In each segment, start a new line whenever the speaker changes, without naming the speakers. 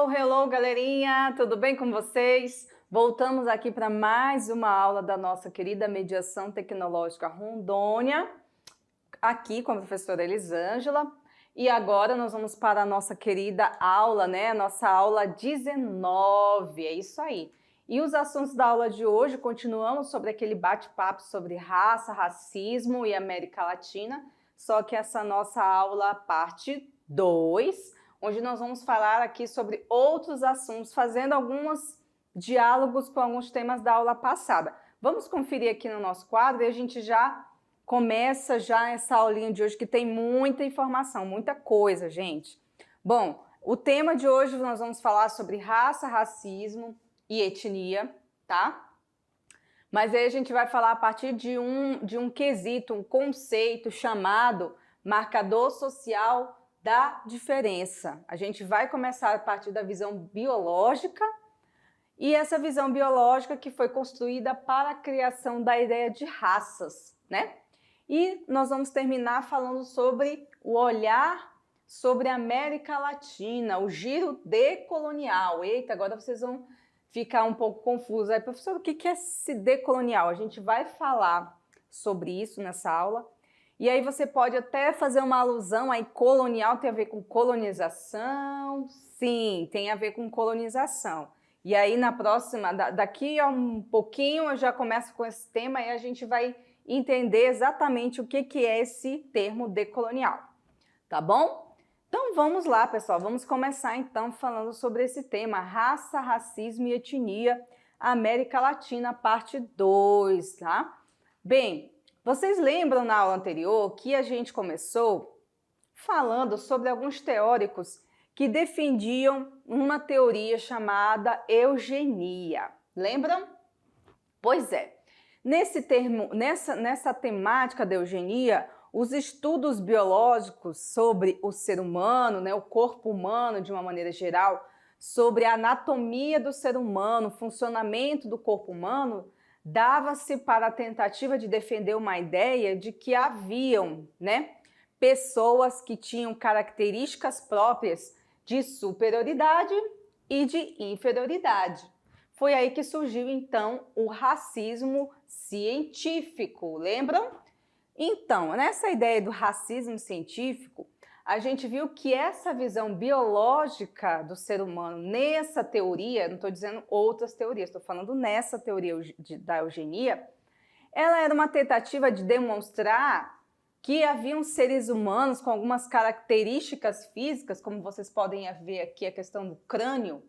Hello, galerinha! Tudo bem com vocês? Voltamos aqui para mais uma aula da nossa querida Mediação Tecnológica Rondônia, aqui com a professora Elisângela. E agora nós vamos para a nossa querida aula, né? Nossa aula 19, é isso aí. E os assuntos da aula de hoje, continuamos sobre aquele bate-papo sobre raça, racismo e América Latina, só que essa nossa aula parte 2, onde nós vamos falar aqui sobre outros assuntos, fazendo alguns diálogos com alguns temas da aula passada. Vamos conferir aqui no nosso quadro e a gente já começa essa aulinha de hoje, que tem muita informação, muita coisa, gente. Bom, o tema de hoje nós vamos falar sobre raça, racismo e etnia, tá? Mas aí a gente vai falar a partir de um quesito, um conceito chamado marcador social da diferença. A gente vai começar a partir da visão biológica, e essa visão biológica que foi construída para a criação da ideia de raças, né? E nós vamos terminar falando sobre o olhar sobre a América Latina, o giro decolonial. Eita, agora vocês vão ficar um pouco confusos. Aí, professor, o que é esse decolonial? A gente vai falar sobre isso nessa aula. E aí você pode até fazer uma alusão aí, colonial tem a ver com colonização? Sim, tem a ver com colonização. E aí na próxima, daqui a um pouquinho eu já começo com esse tema e a gente vai entender exatamente o que é esse termo decolonial, tá bom? Então vamos lá, pessoal, vamos começar então falando sobre esse tema, raça, racismo e etnia, América Latina, parte 2, tá? Bem, vocês lembram na aula anterior que a gente começou falando sobre alguns teóricos que defendiam uma teoria chamada eugenia. Lembram? Pois é. Nessa temática da eugenia, os estudos biológicos sobre o ser humano, né, o corpo humano de uma maneira geral, sobre a anatomia do ser humano, o funcionamento do corpo humano, dava-se para a tentativa de defender uma ideia de que haviam, né, pessoas que tinham características próprias de superioridade e de inferioridade. Foi aí que surgiu, então, o racismo científico, lembram? Então, nessa ideia do racismo científico, a gente viu que essa visão biológica do ser humano, nessa teoria, não estou dizendo outras teorias, estou falando nessa teoria da eugenia, ela era uma tentativa de demonstrar que haviam seres humanos com algumas características físicas, como vocês podem ver aqui a questão do crânio,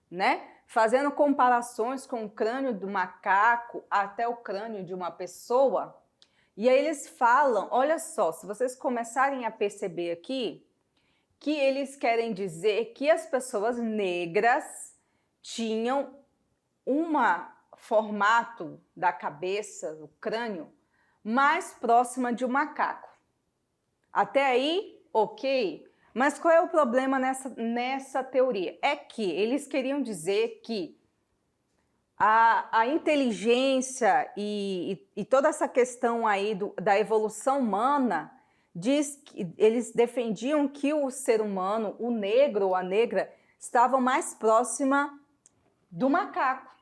né? Fazendo comparações com o crânio do macaco até o crânio de uma pessoa. E aí eles falam, olha só, se vocês começarem a perceber aqui, que eles querem dizer que as pessoas negras tinham um formato da cabeça, do crânio, mais próxima de um macaco. Até aí, ok? Mas qual é o problema nessa teoria? É que eles queriam dizer que a inteligência e toda essa questão aí da evolução humana, eles defendiam que o ser humano, o negro ou a negra, estavam mais próxima do macaco,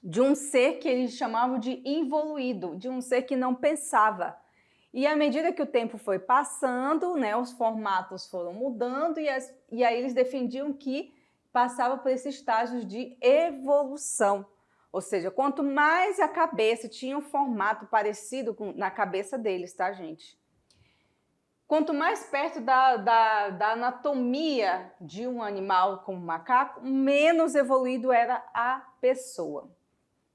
de um ser que eles chamavam de involuído, de um ser que não pensava. E à medida que o tempo foi passando, né, os formatos foram mudando e aí eles defendiam que passava por esses estágios de evolução. Ou seja, quanto mais a cabeça tinha um formato parecido na cabeça deles, tá, gente? Quanto mais perto da anatomia de um animal como o macaco, menos evoluído era a pessoa.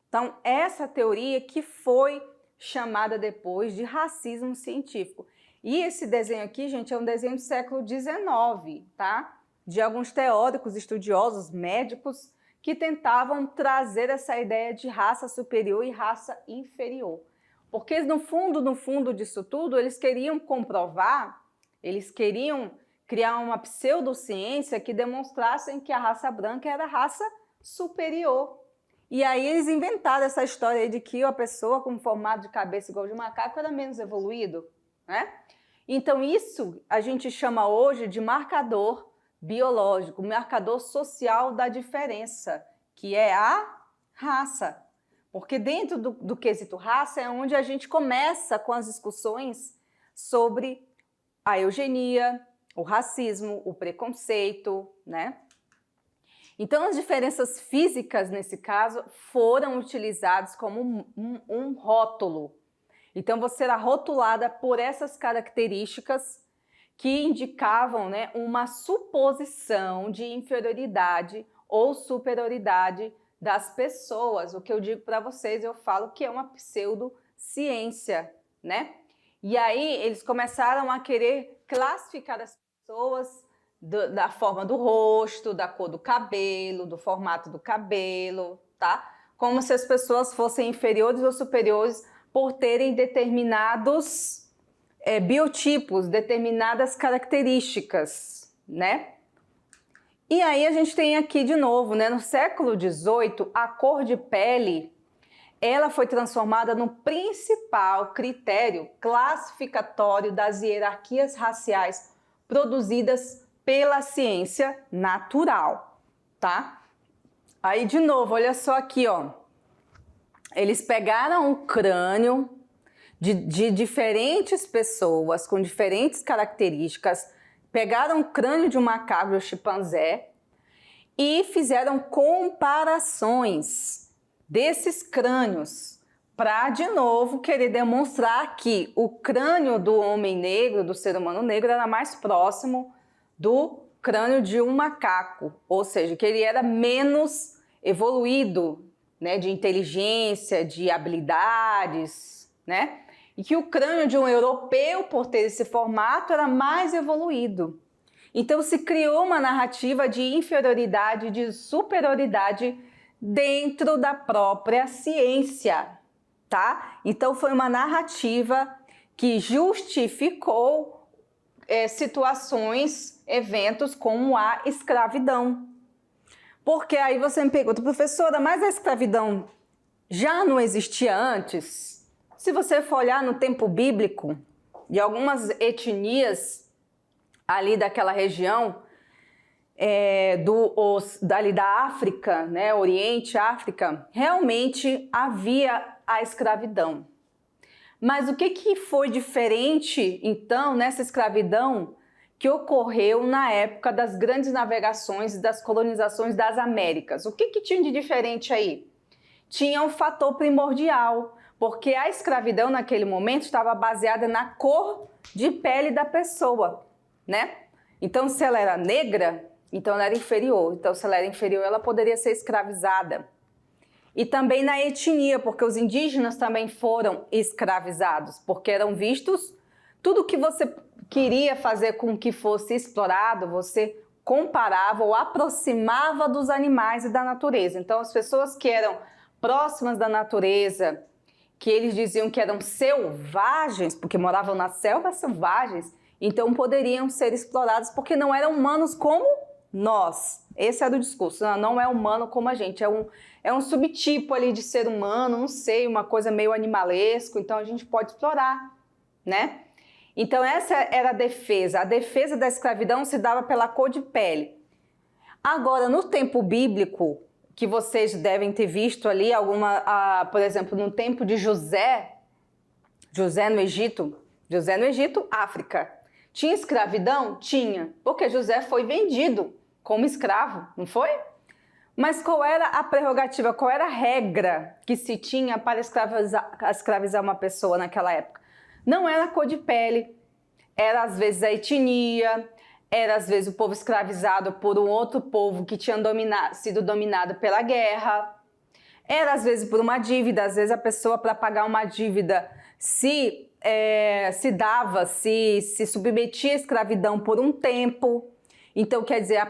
Então, essa teoria que foi chamada depois de racismo científico. E esse desenho aqui, gente, é um desenho do século XIX, tá? De alguns teóricos, estudiosos, médicos, que tentavam trazer essa ideia de raça superior e raça inferior. Porque no fundo disso tudo, eles queriam comprovar, eles queriam criar uma pseudociência que demonstrassem que a raça branca era a raça superior. E aí eles inventaram essa história aí de que a pessoa com formato de cabeça igual de macaco era menos evoluído, né? Então isso a gente chama hoje de marcador biológico, o marcador social da diferença, que é a raça. Porque dentro do quesito raça é onde a gente começa com as discussões sobre a eugenia, o racismo, o preconceito, né? Então, as diferenças físicas, nesse caso, foram utilizadas como um rótulo. Então, você era rotulada por essas características que indicavam, né, uma suposição de inferioridade ou superioridade das pessoas. O que eu digo para vocês, eu falo que é uma pseudociência, né? E aí, eles começaram a querer classificar as pessoas da forma do rosto, da cor do cabelo, do formato do cabelo, tá? Como se as pessoas fossem inferiores ou superiores por terem determinados biotipos, determinadas características, né? E aí a gente tem aqui de novo, né? No século XVIII, a cor de pele, ela foi transformada no principal critério classificatório das hierarquias raciais produzidas pela ciência natural, tá? Aí, de novo, olha só aqui, ó. Eles pegaram o crânio de diferentes pessoas com diferentes características, pegaram o crânio de um macaco, do chimpanzé, e fizeram comparações desses crânios para, de novo, querer demonstrar que o crânio do homem negro, do ser humano negro, era mais próximo do crânio de um macaco, ou seja, que ele era menos evoluído, né, de inteligência, de habilidades, né? E que o crânio de um europeu, por ter esse formato, era mais evoluído. Então se criou uma narrativa de inferioridade, de superioridade dentro da própria ciência, tá? Então foi uma narrativa que justificou situações, eventos como a escravidão. Porque aí você me pergunta, professora, mas a escravidão já não existia antes? Se você for olhar no tempo bíblico, de algumas etnias ali daquela região, dali da África, né, Oriente, África, realmente havia a escravidão. Mas o que foi diferente, então, nessa escravidão que ocorreu na época das grandes navegações e das colonizações das Américas? O que tinha de diferente aí? Tinha um fator primordial, porque a escravidão naquele momento estava baseada na cor de pele da pessoa, né? Então, se ela era negra, então ela era inferior. Então, se ela era inferior, ela poderia ser escravizada. E também na etnia, porque os indígenas também foram escravizados, porque eram vistos, tudo que você queria fazer com que fosse explorado, você comparava ou aproximava dos animais e da natureza. Então, as pessoas que eram próximas da natureza, que eles diziam que eram selvagens, porque moravam nas selvas selvagens, então poderiam ser explorados porque não eram humanos como nós. Esse era o discurso, não é humano como a gente, é um subtipo ali de ser humano, não sei, uma coisa meio animalesco, então a gente pode explorar, né? Então essa era a defesa da escravidão se dava pela cor de pele. Agora, no tempo bíblico, que vocês devem ter visto ali, por exemplo, no tempo de José no Egito, África. Tinha escravidão? Tinha, porque José foi vendido como escravo, não foi? Mas qual era a prerrogativa, qual era a regra que se tinha para escravizar uma pessoa naquela época? Não era a cor de pele, era às vezes a etnia, era às vezes o povo escravizado por um outro povo que tinha sido dominado pela guerra, era às vezes por uma dívida, às vezes a pessoa para pagar uma dívida se submetia à escravidão por um tempo. Então, quer dizer,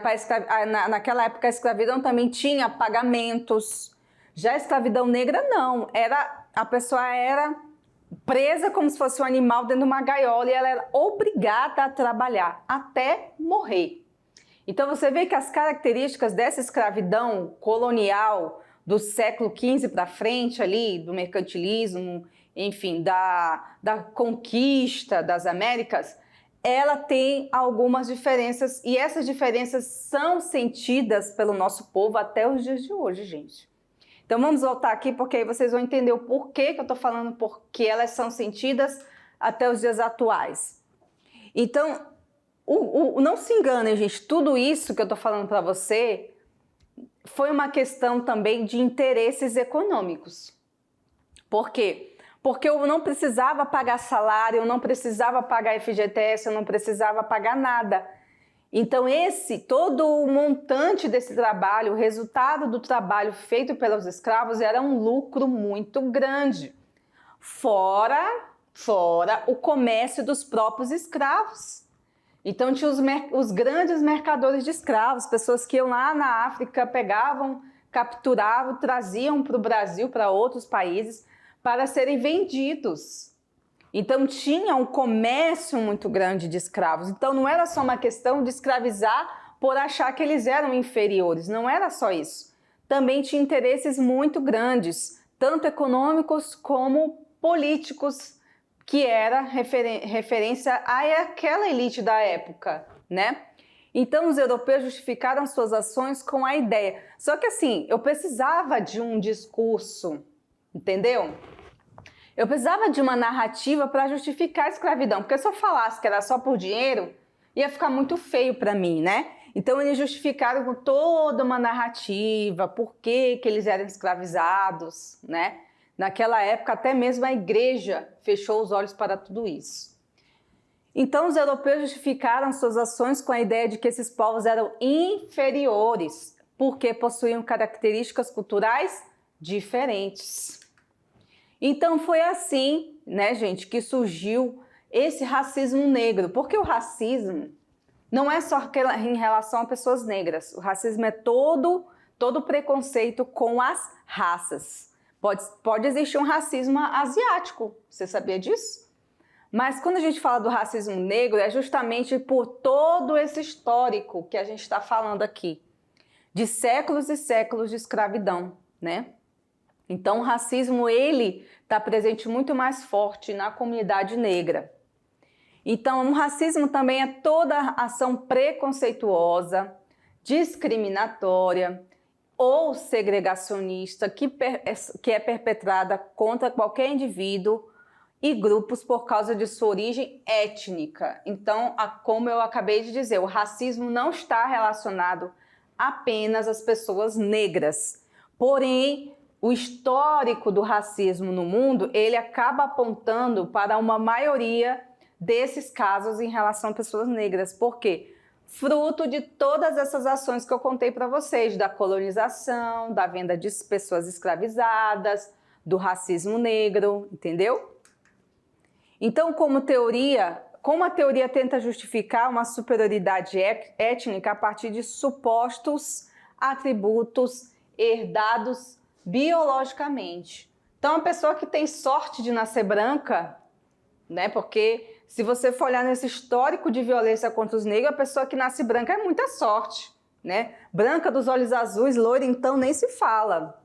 naquela época a escravidão também tinha pagamentos. Já a escravidão negra não, a pessoa era presa como se fosse um animal dentro de uma gaiola e ela era obrigada a trabalhar até morrer. Então você vê que as características dessa escravidão colonial do século XV para frente ali, do mercantilismo, enfim, da conquista das Américas, ela tem algumas diferenças e essas diferenças são sentidas pelo nosso povo até os dias de hoje, gente. Então vamos voltar aqui porque aí vocês vão entender o porquê que eu estou falando, porque elas são sentidas até os dias atuais. Então, não se enganem, gente, tudo isso que eu estou falando para você foi uma questão também de interesses econômicos. Por quê? Porque eu não precisava pagar salário, eu não precisava pagar FGTS, eu não precisava pagar nada. Então todo o montante desse trabalho, o resultado do trabalho feito pelos escravos era um lucro muito grande. Fora o comércio dos próprios escravos. Então tinha os grandes mercadores de escravos, pessoas que iam lá na África, pegavam, capturavam, traziam para o Brasil, para outros países, para serem vendidos. Então tinha um comércio muito grande de escravos. Então não era só uma questão de escravizar por achar que eles eram inferiores, não era só isso. Também tinha interesses muito grandes, tanto econômicos como políticos, que era referência àquela elite da época, né? Então os europeus justificaram suas ações com a ideia. Só que assim, eu precisava de um discurso, entendeu? Eu precisava de uma narrativa para justificar a escravidão, porque se eu falasse que era só por dinheiro, ia ficar muito feio para mim, né? Então eles justificaram com toda uma narrativa, por que eles eram escravizados, né? Naquela época até mesmo a igreja fechou os olhos para tudo isso. Então os europeus justificaram suas ações com a ideia de que esses povos eram inferiores, porque possuíam características culturais diferentes. Então foi assim, né, gente, que surgiu esse racismo negro. Porque o racismo não é só em relação a pessoas negras. O racismo é todo preconceito com as raças. Pode existir um racismo asiático, você sabia disso? Mas quando a gente fala do racismo negro, é justamente por todo esse histórico que a gente está falando aqui, de séculos e séculos de escravidão, né? Então o racismo, ele está presente muito mais forte na comunidade negra. Então o racismo também é toda ação preconceituosa, discriminatória ou segregacionista que é perpetrada contra qualquer indivíduo e grupos por causa de sua origem étnica. Então, como eu acabei de dizer, o racismo não está relacionado apenas às pessoas negras. Porém, o histórico do racismo no mundo, ele acaba apontando para uma maioria desses casos em relação a pessoas negras. Por quê? Fruto de todas essas ações que eu contei para vocês, da colonização, da venda de pessoas escravizadas, do racismo negro, entendeu? Então, como a teoria tenta justificar uma superioridade étnica a partir de supostos atributos herdados biologicamente. Então, a pessoa que tem sorte de nascer branca, né? Porque se você for olhar nesse histórico de violência contra os negros, a pessoa que nasce branca é muita sorte, né? Branca, dos olhos azuis, loira, então nem se fala.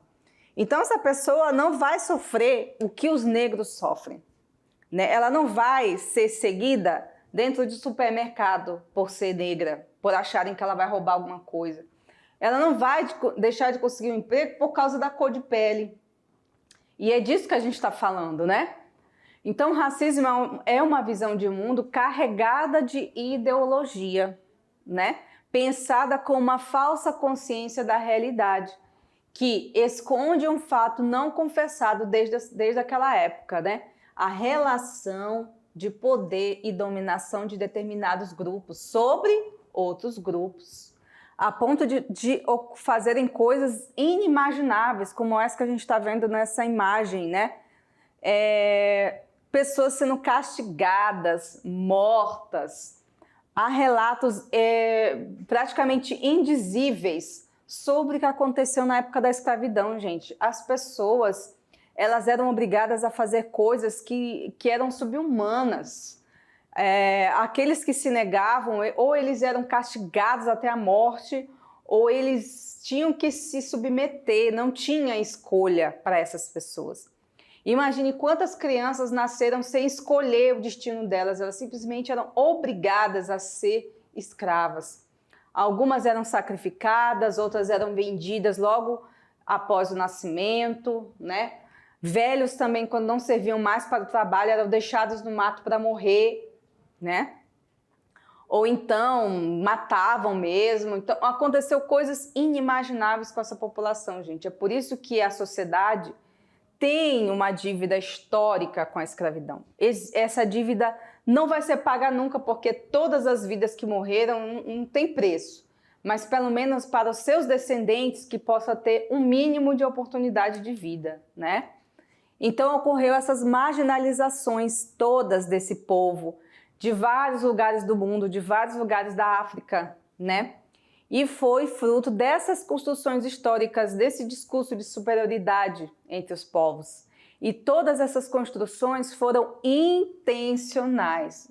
Então essa pessoa não vai sofrer o que os negros sofrem, né? Ela não vai ser seguida dentro de supermercado por ser negra, por acharem que ela vai roubar alguma coisa. Ela não vai deixar de conseguir um emprego por causa da cor de pele. E é disso que a gente está falando, né? Então, o racismo é uma visão de mundo carregada de ideologia, né? Pensada com uma falsa consciência da realidade, que esconde um fato não confessado desde aquela época, né? A relação de poder e dominação de determinados grupos sobre outros grupos, a ponto de fazerem coisas inimagináveis, como essa que a gente está vendo nessa imagem, né? Pessoas sendo castigadas, mortas. Há relatos praticamente indizíveis sobre o que aconteceu na época da escravidão, gente. As pessoas, elas eram obrigadas a fazer coisas que eram subhumanas. Aqueles que se negavam, ou eles eram castigados até a morte, ou eles tinham que se submeter, não tinha escolha para essas pessoas. Imagine quantas crianças nasceram sem escolher o destino delas, elas simplesmente eram obrigadas a ser escravas. Algumas eram sacrificadas, outras eram vendidas logo após o nascimento, né? Velhos também, quando não serviam mais para o trabalho, eram deixados no mato para morrer, né? Ou então matavam mesmo. Então aconteceu coisas inimagináveis com essa população, gente. É por isso que a sociedade tem uma dívida histórica com a escravidão. Essa dívida não vai ser paga nunca, porque todas as vidas que morreram não tem preço. Mas pelo menos para os seus descendentes que possa ter um mínimo de oportunidade de vida, né? Então ocorreu essas marginalizações todas desse povo, de vários lugares do mundo, de vários lugares da África, né? E foi fruto dessas construções históricas, desse discurso de superioridade entre os povos. E todas essas construções foram intencionais.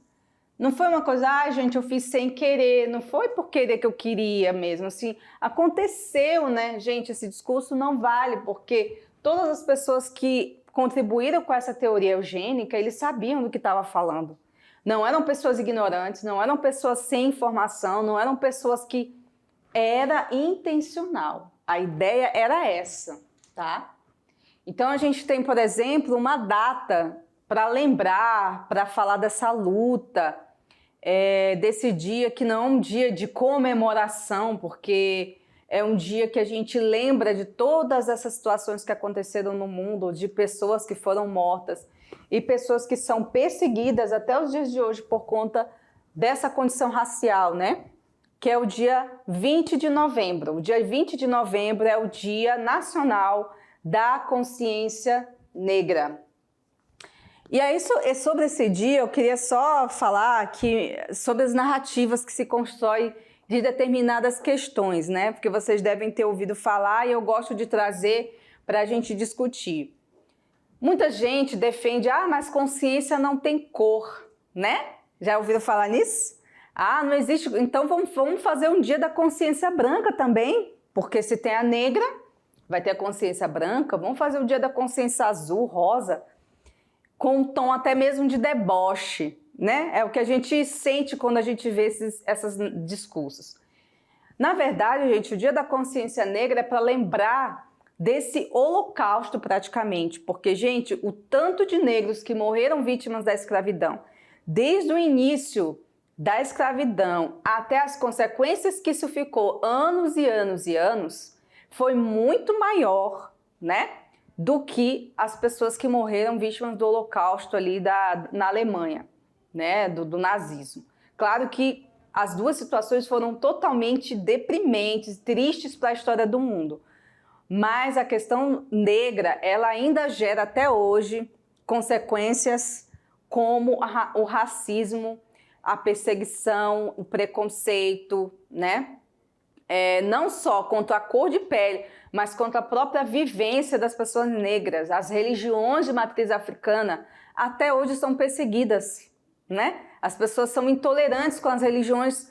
Não foi uma coisa, gente, eu fiz sem querer, não foi por querer que eu queria mesmo, assim, aconteceu, né? Gente, esse discurso não vale, porque todas as pessoas que contribuíram com essa teoria eugênica, eles sabiam do que estava falando. Não eram pessoas ignorantes, não eram pessoas sem informação, não eram pessoas que... Era intencional, a ideia era essa, tá? Então a gente tem, por exemplo, uma data para lembrar, para falar dessa luta, desse dia que não é um dia de comemoração, porque é um dia que a gente lembra de todas essas situações que aconteceram no mundo, de pessoas que foram mortas e pessoas que são perseguidas até os dias de hoje por conta dessa condição racial, né? Que é o dia 20 de novembro. O dia 20 de novembro é o Dia Nacional da Consciência Negra. E aí, sobre esse dia, eu queria só falar sobre as narrativas que se constroem de determinadas questões, né? Porque vocês devem ter ouvido falar e eu gosto de trazer para a gente discutir. Muita gente defende, mas consciência não tem cor, né? Já ouviram falar nisso? Não existe, então vamos fazer um dia da consciência branca também, porque se tem a negra, vai ter a consciência branca, vamos fazer o dia da consciência azul, rosa, com um tom até mesmo de deboche, né? É o que a gente sente quando a gente vê esses discursos. Na verdade, gente, o dia da consciência negra é para lembrar desse holocausto praticamente, porque, gente, o tanto de negros que morreram vítimas da escravidão, desde o início da escravidão até as consequências que isso ficou anos e anos e anos, foi muito maior, né, do que as pessoas que morreram vítimas do Holocausto ali na Alemanha, né, do nazismo. Claro que as duas situações foram totalmente deprimentes, tristes para a história do mundo, mas a questão negra, ela ainda gera até hoje consequências como o racismo, a perseguição, o preconceito, né? Não só contra a cor de pele, mas contra a própria vivência das pessoas negras. As religiões de matriz africana até hoje são perseguidas, né? As pessoas são intolerantes com as religiões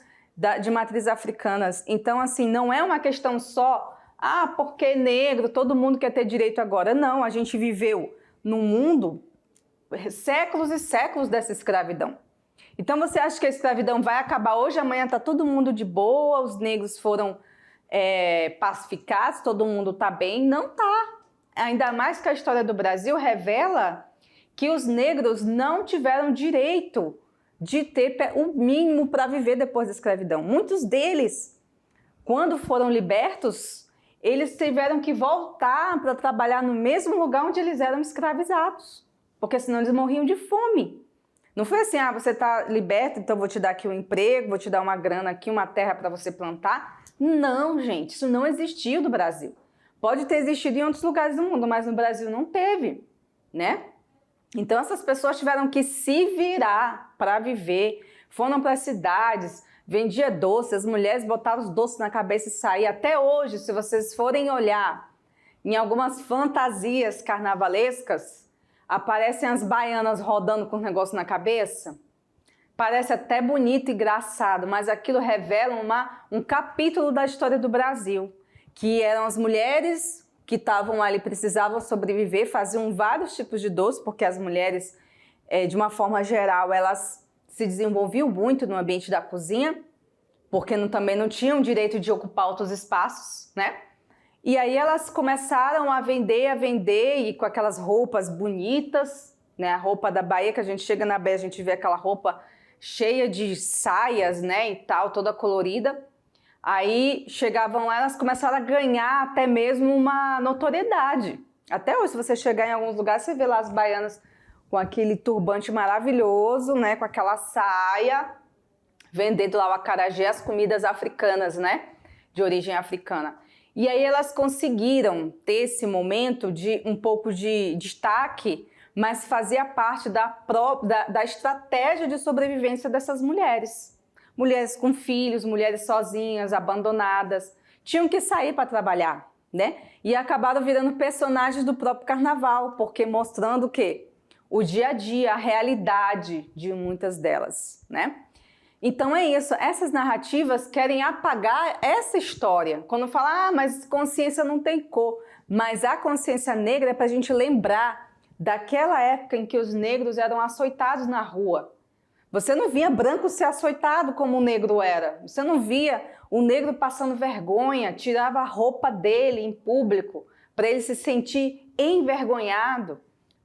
de matriz africanas. Então, assim, não é uma questão só, porque negro, todo mundo quer ter direito agora. Não, a gente viveu num mundo séculos e séculos dessa escravidão. Então você acha que a escravidão vai acabar hoje, amanhã está todo mundo de boa, os negros foram pacificados, todo mundo está bem? Não está. Ainda mais que a história do Brasil revela que os negros não tiveram direito de ter o mínimo para viver depois da escravidão. Muitos deles, quando foram libertos, eles tiveram que voltar para trabalhar no mesmo lugar onde eles eram escravizados, porque senão eles morriam de fome. Não foi assim, você está liberto, então vou te dar aqui um emprego, vou te dar uma grana aqui, uma terra para você plantar. Não, gente, isso não existiu no Brasil. Pode ter existido em outros lugares do mundo, mas no Brasil não teve, né? Então essas pessoas tiveram que se virar para viver, foram para as cidades, vendia doce, as mulheres botavam os doces na cabeça e saíam. Até hoje, se vocês forem olhar em algumas fantasias carnavalescas, aparecem as baianas rodando com o negócio na cabeça. Parece até bonito e engraçado, mas aquilo revela um capítulo da história do Brasil, que eram as mulheres que estavam ali, precisavam sobreviver, faziam vários tipos de doce, porque as mulheres, de uma forma geral, elas se desenvolviam muito no ambiente da cozinha, porque também não tinham direito de ocupar outros espaços, né? E aí elas começaram a vender, e com aquelas roupas bonitas, né? A roupa da Bahia, que a gente chega na Bahia, a gente vê aquela roupa cheia de saias, né, e tal, toda colorida. Aí chegavam lá, elas começaram a ganhar até mesmo uma notoriedade. Até hoje, se você chegar em alguns lugares, você vê lá as baianas com aquele turbante maravilhoso, né, com aquela saia, vendendo lá o acarajé, as comidas africanas, né, de origem africana. E aí elas conseguiram ter esse momento de um pouco de destaque, mas fazia parte da estratégia de sobrevivência dessas mulheres. Mulheres com filhos, mulheres sozinhas, abandonadas, tinham que sair para trabalhar, né? E acabaram virando personagens do próprio carnaval, porque mostrando o quê? O dia a dia, a realidade de muitas delas, né? Então é isso, essas narrativas querem apagar essa história. Quando fala, mas consciência não tem cor. Mas a consciência negra é para a gente lembrar daquela época em que os negros eram açoitados na rua. Você não via branco ser açoitado como o negro era. Você não via o negro passando vergonha, tirava a roupa dele em público para ele se sentir envergonhado,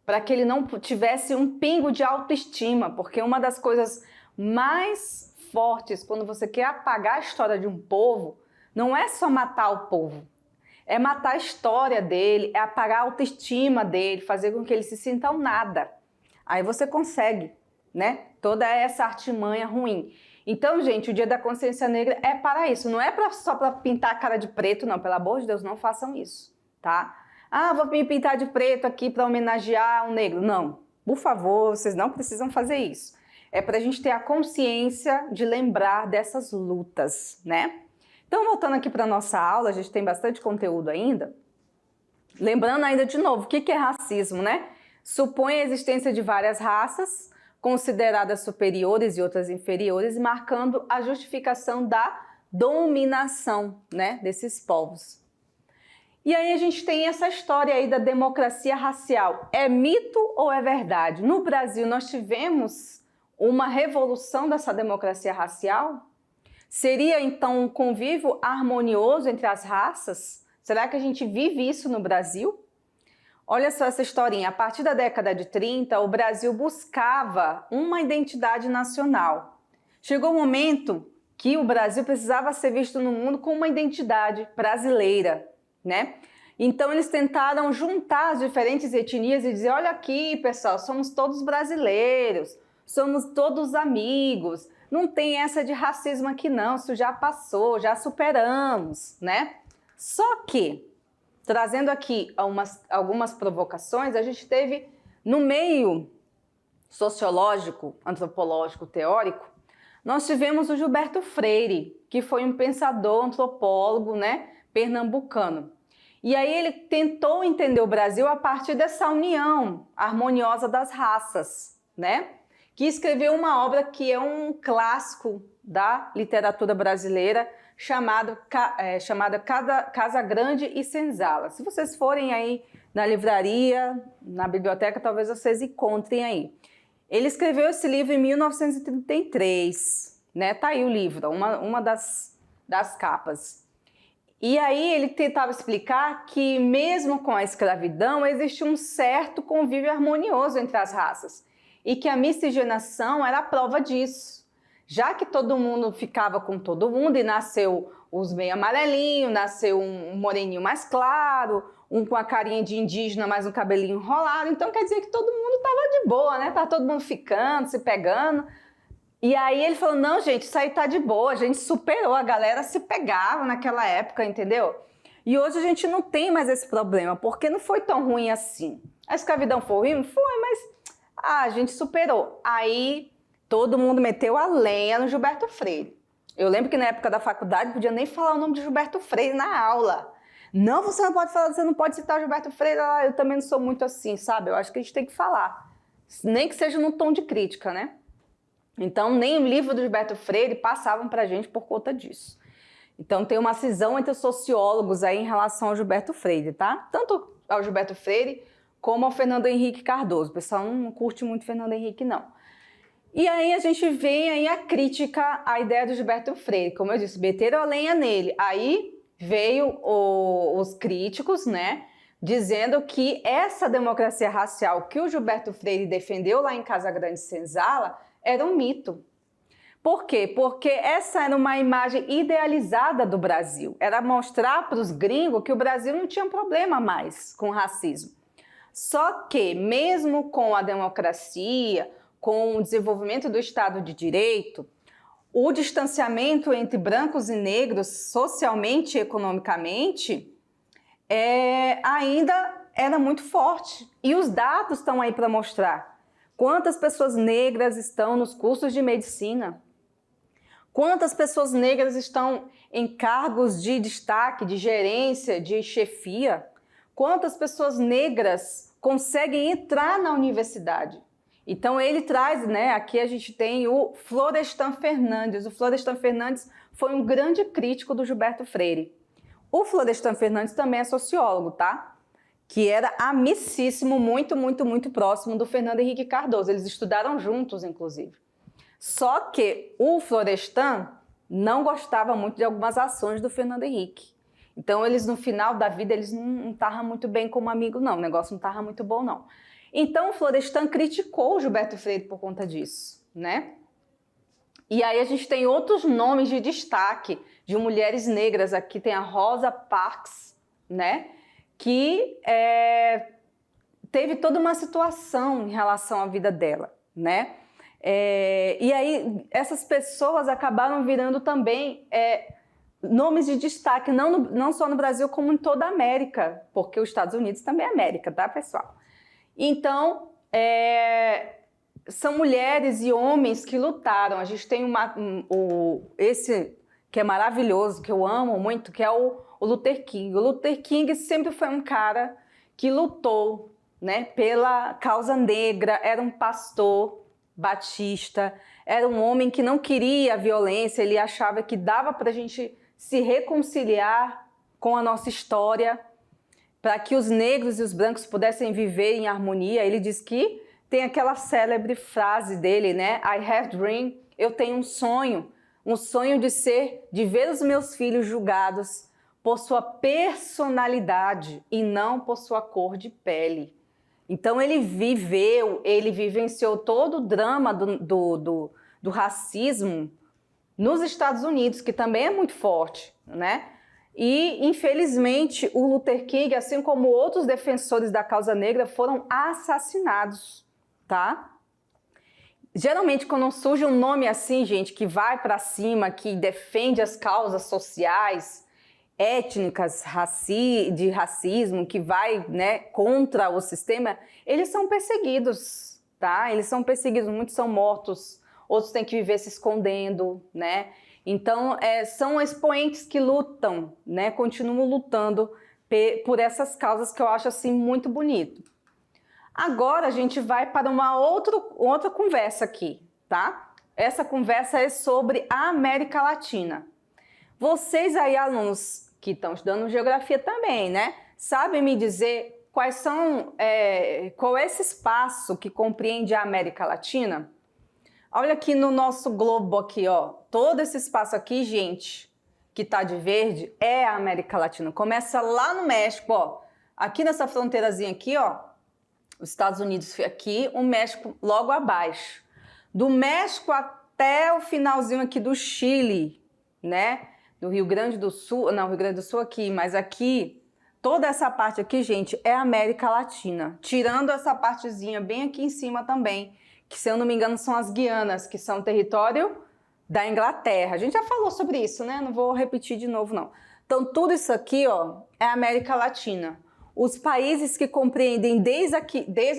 para que ele não tivesse um pingo de autoestima, porque uma das coisas mais fortes quando você quer apagar a história de um povo não é só matar o povo, é matar a história dele, é apagar a autoestima dele, fazer com que ele se sinta um nada. Aí você consegue, né? Toda essa artimanha ruim. Então, gente, o Dia da Consciência Negra é para isso. Não é só para pintar a cara de preto, não. Pelo amor de Deus, não façam isso, tá? Ah, vou me pintar de preto aqui para homenagear um negro. Não, por favor, vocês não precisam fazer isso. É para a gente ter a consciência de lembrar dessas lutas, né? Então, voltando aqui para a nossa aula, a gente tem bastante conteúdo ainda. Lembrando ainda de novo, o que é racismo, né? Supõe a existência de várias raças, consideradas superiores e outras inferiores, marcando a justificação da dominação, né, desses povos. E aí a gente tem essa história aí da democracia racial. É mito ou é verdade? No Brasil nós tivemos uma revolução dessa democracia racial? Seria então um convívio harmonioso entre as raças? Será que a gente vive isso no Brasil? Olha só essa historinha. A partir da década de 30, o Brasil buscava uma identidade nacional. Chegou o momento que o Brasil precisava ser visto no mundo com uma identidade brasileira, né? Então eles tentaram juntar as diferentes etnias e dizer, olha aqui, pessoal, somos todos brasileiros, somos todos amigos, não tem essa de racismo aqui não, isso já passou, já superamos, né? Só que, trazendo aqui algumas provocações, a gente teve no meio sociológico, antropológico, teórico, nós tivemos o Gilberto Freire, que foi um pensador, antropólogo, né, pernambucano. E aí ele tentou entender o Brasil a partir dessa união harmoniosa das raças, né? Que escreveu uma obra que é um clássico da literatura brasileira, chamada Casa Grande e Senzala. Se vocês forem aí na livraria, na biblioteca, talvez vocês encontrem aí. Ele escreveu esse livro em 1933, né? Tá aí o livro, uma das capas. E aí ele tentava explicar que mesmo com a escravidão existia um certo convívio harmonioso entre as raças e que a miscigenação era a prova disso. Já que todo mundo ficava com todo mundo e nasceu os meio amarelinhos, nasceu um moreninho mais claro, um com a carinha de indígena, mais um cabelinho enrolado, então quer dizer que todo mundo estava de boa, né? Tava todo mundo ficando, se pegando. E aí ele falou, não, gente, isso aí tá de boa, a gente superou, a galera se pegava naquela época, entendeu? E hoje a gente não tem mais esse problema, porque não foi tão ruim assim. A escravidão foi ruim? Foi, mas a gente superou. Aí todo mundo meteu a lenha no Gilberto Freire. Eu lembro que na época da faculdade podia nem falar o nome de Gilberto Freire na aula. Não, você não pode falar, você não pode citar o Gilberto Freire, eu também não sou muito assim, sabe? Eu acho que a gente tem que falar, nem que seja num tom de crítica, né? Então, nem o livro do Gilberto Freire passavam pra gente por conta disso. Então tem uma cisão entre os sociólogos aí em relação ao Gilberto Freire, tá? Tanto ao Gilberto Freire como ao Fernando Henrique Cardoso. O pessoal não curte muito Fernando Henrique, não. E aí a gente vem aí a crítica à ideia do Gilberto Freire. Como eu disse, meteram a lenha nele. Aí veio os críticos, né, dizendo que essa democracia racial que o Gilberto Freire defendeu lá em Casa Grande Senzala era um mito. Por quê? Porque essa era uma imagem idealizada do Brasil. Era mostrar para os gringos que o Brasil não tinha problema mais com o racismo. Só que, mesmo com a democracia, com o desenvolvimento do Estado de Direito, o distanciamento entre brancos e negros socialmente e economicamente ainda era muito forte. E os dados estão aí para mostrar. Quantas pessoas negras estão nos cursos de medicina? Quantas pessoas negras estão em cargos de destaque, de gerência, de chefia? Quantas pessoas negras conseguem entrar na universidade? Então ele traz, né, aqui a gente tem o Florestan Fernandes. O Florestan Fernandes foi um grande crítico do Gilberto Freire. O Florestan Fernandes também é sociólogo, tá? Que era amicíssimo, muito próximo do Fernando Henrique Cardoso. Eles estudaram juntos, inclusive. Só que o Florestan não gostava muito de algumas ações do Fernando Henrique. Então, eles, no final da vida, eles não estavam muito bem como amigo, não. O negócio não estava muito bom, não. Então, o Florestan criticou o Gilberto Freire por conta disso, né? E aí a gente tem outros nomes de destaque de mulheres negras. Aqui tem a Rosa Parks, né? Que teve toda uma situação em relação à vida dela, né? E aí essas pessoas acabaram virando também nomes de destaque, não só no Brasil, como em toda a América, porque os Estados Unidos também é América, tá, pessoal? Então, são mulheres e homens que lutaram. A gente tem esse que é maravilhoso, que eu amo muito, que é o Luther King. O Luther King sempre foi um cara que lutou, né, pela causa negra, era um pastor batista, era um homem que não queria a violência, ele achava que dava para a gente se reconciliar com a nossa história, para que os negros e os brancos pudessem viver em harmonia. Ele diz que tem aquela célebre frase dele, né? I have dream, eu tenho um sonho de ver os meus filhos julgados por sua personalidade e não por sua cor de pele. Então ele vivenciou todo o drama do racismo nos Estados Unidos, que também é muito forte, né? E, infelizmente, o Luther King, assim como outros defensores da causa negra, foram assassinados, tá? Geralmente, quando surge um nome assim, gente, que vai para cima, que defende as causas sociais, étnicas, de racismo, que vai, né, contra o sistema, eles são perseguidos, tá? Eles são perseguidos, muitos são mortos, outros têm que viver se escondendo, né? Então, são expoentes que lutam, né? Continuam lutando por essas causas que eu acho, assim, muito bonito. Agora, a gente vai para uma outra conversa aqui, tá? Essa conversa é sobre a América Latina. Vocês aí, alunos que estão estudando geografia também, né? Sabem me dizer qual é esse espaço que compreende a América Latina? Olha aqui no nosso globo aqui, ó. Todo esse espaço aqui, gente, que tá de verde, é a América Latina. Começa lá no México, ó. Aqui nessa fronteirazinha aqui, ó. Os Estados Unidos aqui, o México logo abaixo. Do México até o finalzinho aqui do Chile, né? Do Rio Grande do Sul, não, Rio Grande do Sul aqui, mas aqui, toda essa parte aqui, gente, é América Latina. Tirando essa partezinha bem aqui em cima também, que, se eu não me engano, são as Guianas, que são território da Inglaterra. A gente já falou sobre isso, né? Não vou repetir de novo, não. Então, tudo isso aqui, ó, é América Latina. Os países que compreendem desde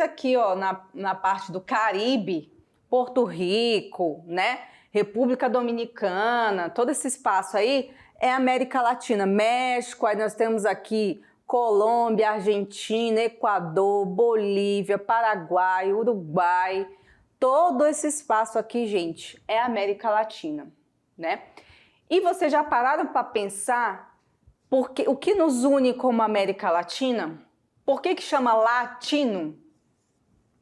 aqui, ó, na parte do Caribe, Porto Rico, né? República Dominicana, todo esse espaço aí é América Latina. México, aí nós temos aqui Colômbia, Argentina, Equador, Bolívia, Paraguai, Uruguai. Todo esse espaço aqui, gente, é América Latina, né? E vocês já pararam para pensar o que nos une como América Latina? Por que chama latino?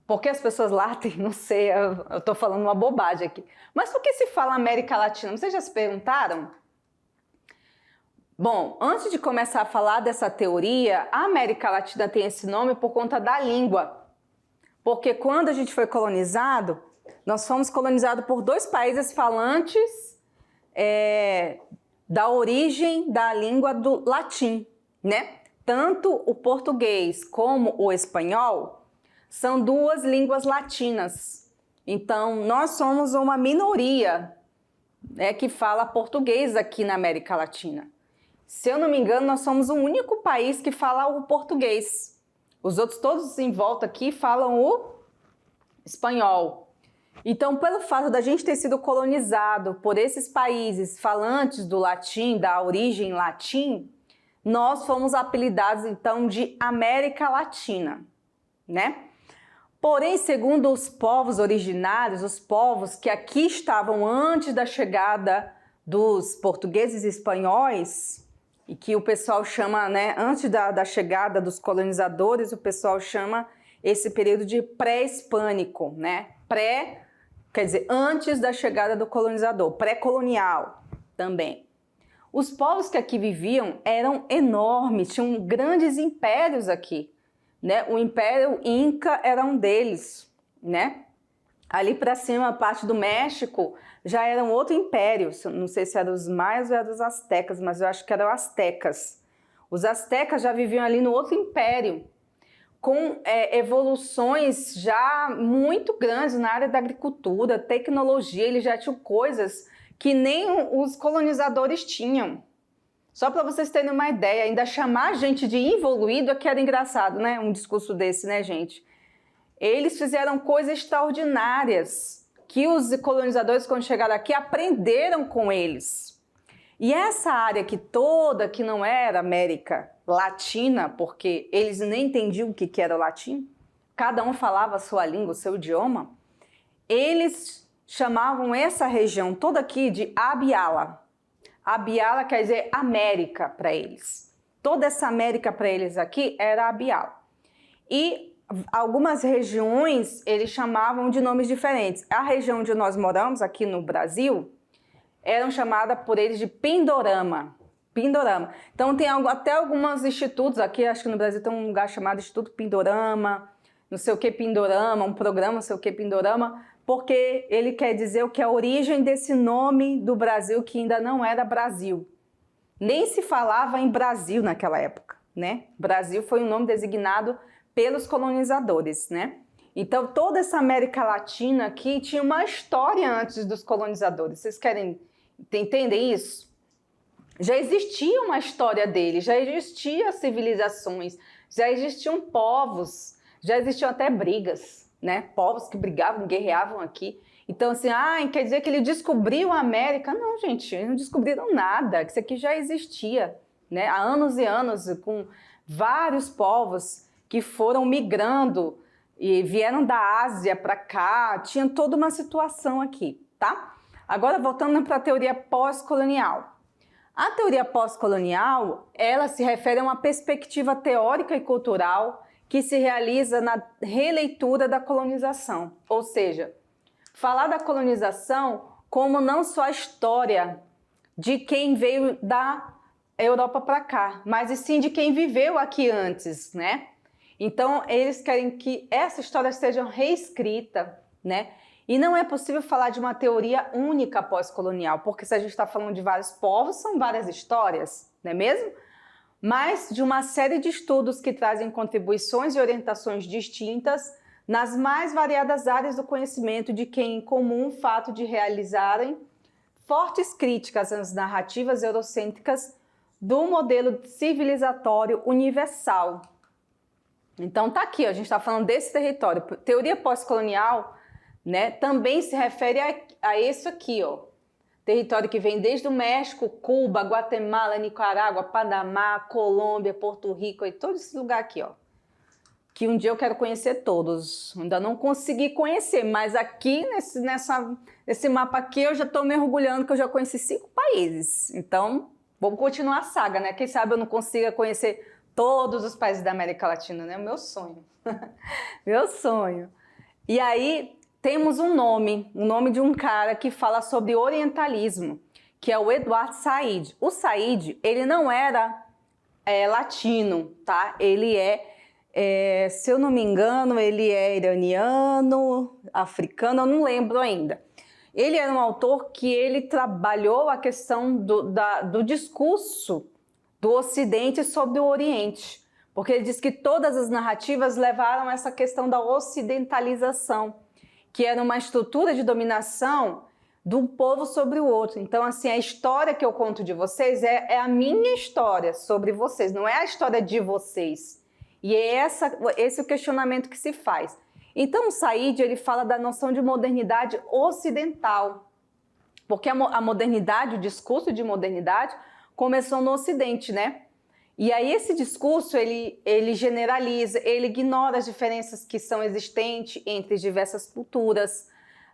Por que as pessoas latem? Não sei, eu estou falando uma bobagem aqui. Mas por que se fala América Latina? Vocês já se perguntaram? Bom, antes de começar a falar dessa teoria, a América Latina tem esse nome por conta da língua. Porque quando a gente foi colonizado, nós fomos colonizados por 2 países falantes da origem da língua do latim, né? Tanto o português como o espanhol são 2 línguas latinas. Então, nós somos uma minoria, né, que fala português aqui na América Latina. Se eu não me engano, nós somos o único país que fala o português. Os outros todos em volta aqui falam o espanhol. Então, pelo fato da gente ter sido colonizado por esses países falantes do latim, da origem latim, nós fomos apelidados, então, de América Latina, né? Porém, segundo os povos originários, os povos que aqui estavam antes da chegada dos portugueses e espanhóis, e que o pessoal chama, né, antes da chegada dos colonizadores, o pessoal chama esse período de pré-hispânico, né? Quer dizer, antes da chegada do colonizador, pré-colonial também. Os povos que aqui viviam eram enormes, tinham grandes impérios aqui, né? O Império Inca era um deles, né? Ali para cima, a parte do México, já era um outro império, não sei se era dos maias ou era dos astecas, mas eu acho que eram astecas. Os astecas já viviam ali no outro império, com evoluções já muito grandes na área da agricultura, tecnologia, eles já tinham coisas que nem os colonizadores tinham. Só para vocês terem uma ideia, ainda chamar a gente de evoluído é que era engraçado, né? Um discurso desse, né, gente? Eles fizeram coisas extraordinárias que os colonizadores, quando chegaram aqui, aprenderam com eles. E essa área aqui toda, que não era América Latina, porque eles nem entendiam o que era o latim, cada um falava a sua língua, o seu idioma, eles chamavam essa região toda aqui de Abiala. Abiala quer dizer América para eles. Toda essa América para eles aqui era Abiala. E algumas regiões eles chamavam de nomes diferentes. A região onde nós moramos, aqui no Brasil, eram chamadas por eles de Pindorama. Pindorama. Então tem até alguns institutos aqui, acho que no Brasil tem um lugar chamado Instituto Pindorama, não sei o que Pindorama, um programa não sei o que Pindorama, porque ele quer dizer o que é a origem desse nome do Brasil, que ainda não era Brasil. Nem se falava em Brasil naquela época, né? Brasil foi um nome designado pelos colonizadores, né? Então toda essa América Latina aqui tinha uma história antes dos colonizadores. Vocês entendem isso? Já existia uma história deles, já existiam civilizações, já existiam povos, já existiam até brigas, né? Povos que brigavam, guerreavam aqui. Então assim, quer dizer que ele descobriu a América? Não, gente, eles não descobriram nada, isso aqui já existia, né? Há anos e anos, com vários povos que foram migrando e vieram da Ásia para cá, tinha toda uma situação aqui, tá? Agora voltando para a teoria pós-colonial. A teoria pós-colonial, ela se refere a uma perspectiva teórica e cultural que se realiza na releitura da colonização, ou seja, falar da colonização como não só a história de quem veio da Europa para cá, mas e sim de quem viveu aqui antes, né? Então, eles querem que essa história seja reescrita, né? E não é possível falar de uma teoria única pós-colonial, porque se a gente está falando de vários povos, são várias histórias, não é mesmo? Mas de uma série de estudos que trazem contribuições e orientações distintas nas mais variadas áreas do conhecimento, de que em comum o fato de realizarem fortes críticas às narrativas eurocêntricas do modelo civilizatório universal. Então tá aqui, ó, a gente está falando desse território. Teoria pós-colonial, né, também se refere a isso aqui, ó. Território que vem desde o México, Cuba, Guatemala, Nicarágua, Panamá, Colômbia, Porto Rico e todo esse lugar aqui, ó. Que um dia eu quero conhecer todos. Ainda não consegui conhecer, mas aqui nesse mapa aqui eu já estou mergulhando, que eu já conheci 5 países. países. Então, vamos continuar a saga, né? Quem sabe eu não consiga conhecer todos os países da América Latina, né? O meu sonho. Meu sonho. E aí, temos um nome de um cara que fala sobre orientalismo, que é o Edward Said. O Said, ele não era latino, tá? Ele se eu não me engano, ele é iraniano, africano, eu não lembro ainda. Ele era um autor que ele trabalhou a questão do discurso do Ocidente sobre o Oriente, porque ele diz que todas as narrativas levaram a essa questão da ocidentalização, que era uma estrutura de dominação de um povo sobre o outro. Então, assim, a história que eu conto de vocês é a minha história sobre vocês, não é a história de vocês. E é esse o questionamento que se faz. Então, o Said, ele fala da noção de modernidade ocidental, porque a modernidade, o discurso de modernidade, começou no Ocidente, né? E aí esse discurso, ele generaliza, ele ignora as diferenças que são existentes entre diversas culturas,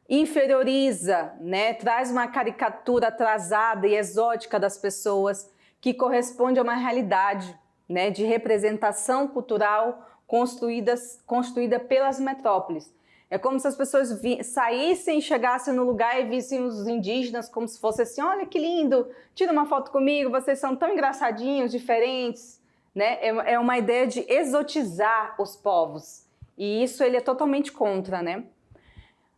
inferioriza, né? Traz uma caricatura atrasada e exótica das pessoas, que corresponde a uma realidade, né, de representação cultural construída pelas metrópoles. É como se as pessoas saíssem, chegassem no lugar e vissem os indígenas como se fosse assim, olha que lindo, tira uma foto comigo, vocês são tão engraçadinhos, diferentes, né? É uma ideia de exotizar os povos. E isso ele é totalmente contra, né?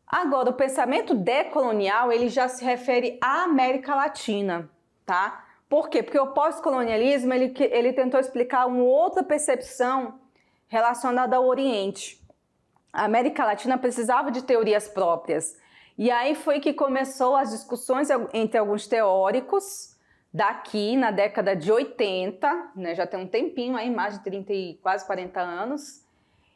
Agora, o pensamento decolonial, ele já se refere à América Latina, tá? Por quê? Porque o pós-colonialismo, ele tentou explicar uma outra percepção relacionada ao Oriente. A América Latina precisava de teorias próprias. E aí foi que começou as discussões entre alguns teóricos daqui na década de 80, né, já tem um tempinho aí, mais de 30 e quase 40 anos,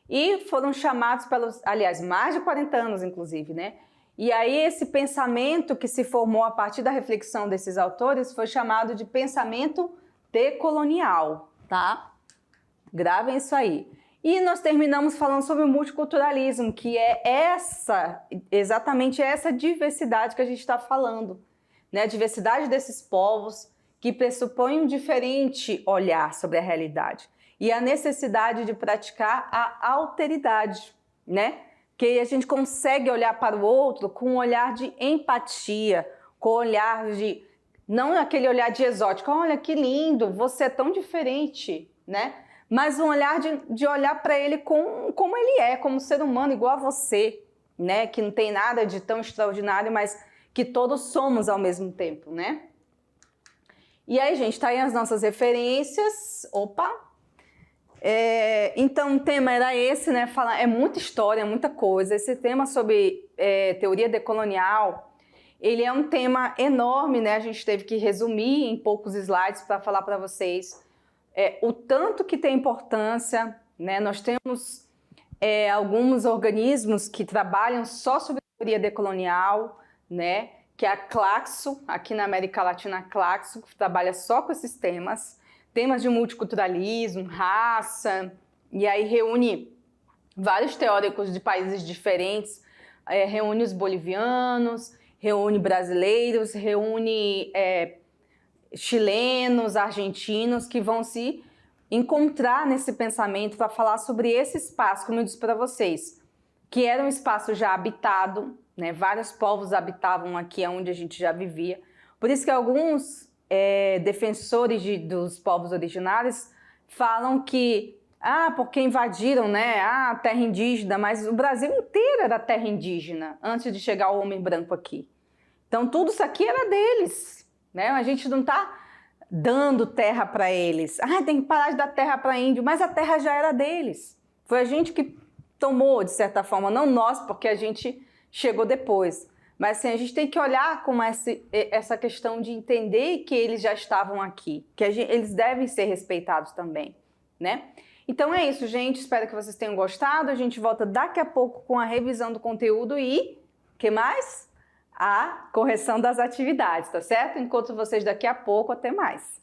e foram chamados aliás, mais de 40 anos inclusive, né? E aí esse pensamento que se formou a partir da reflexão desses autores foi chamado de pensamento decolonial, tá? Gravem isso aí. E nós terminamos falando sobre o multiculturalismo, que é exatamente essa diversidade que a gente está falando, né? A diversidade desses povos que pressupõe um diferente olhar sobre a realidade e a necessidade de praticar a alteridade, né? Que a gente consegue olhar para o outro com um olhar de empatia, com um olhar de, não aquele olhar de exótico, olha que lindo, você é tão diferente, né? Mas um olhar de olhar para ele como ele é, como ser humano, igual a você, né? Que não tem nada de tão extraordinário, mas que todos somos ao mesmo tempo, né? E aí, gente, tá aí as nossas referências. Opa! Então, o tema era esse, né? É muita história, muita coisa. Esse tema sobre teoria decolonial, ele é um tema enorme, né? A gente teve que resumir em poucos slides para falar para vocês o tanto que tem importância, né? Nós temos alguns organismos que trabalham só sobre teoria decolonial, né? Que é a Claxo, aqui na América Latina, a Claxo, que trabalha só com esses temas de multiculturalismo, raça, e aí reúne vários teóricos de países diferentes, reúne os bolivianos, reúne brasileiros, reúne chilenos, argentinos, que vão se encontrar nesse pensamento para falar sobre esse espaço, como eu disse para vocês, que era um espaço já habitado, né? Vários povos habitavam aqui onde a gente já vivia. Por isso que alguns defensores dos povos originários falam que, porque invadiram, né, a terra indígena, mas o Brasil inteiro era terra indígena antes de chegar o homem branco aqui. Então tudo isso aqui era deles, né? A gente não está dando terra para eles. Tem que parar de dar terra para índio, mas a terra já era deles. Foi a gente que tomou, de certa forma, não nós, porque a gente chegou depois. Mas assim, a gente tem que olhar com essa questão de entender que eles já estavam aqui, que eles devem ser respeitados também, né? Então é isso, gente. Espero que vocês tenham gostado. A gente volta daqui a pouco com a revisão do conteúdo e, que mais? A correção das atividades, tá certo? Encontro vocês daqui a pouco. Até mais!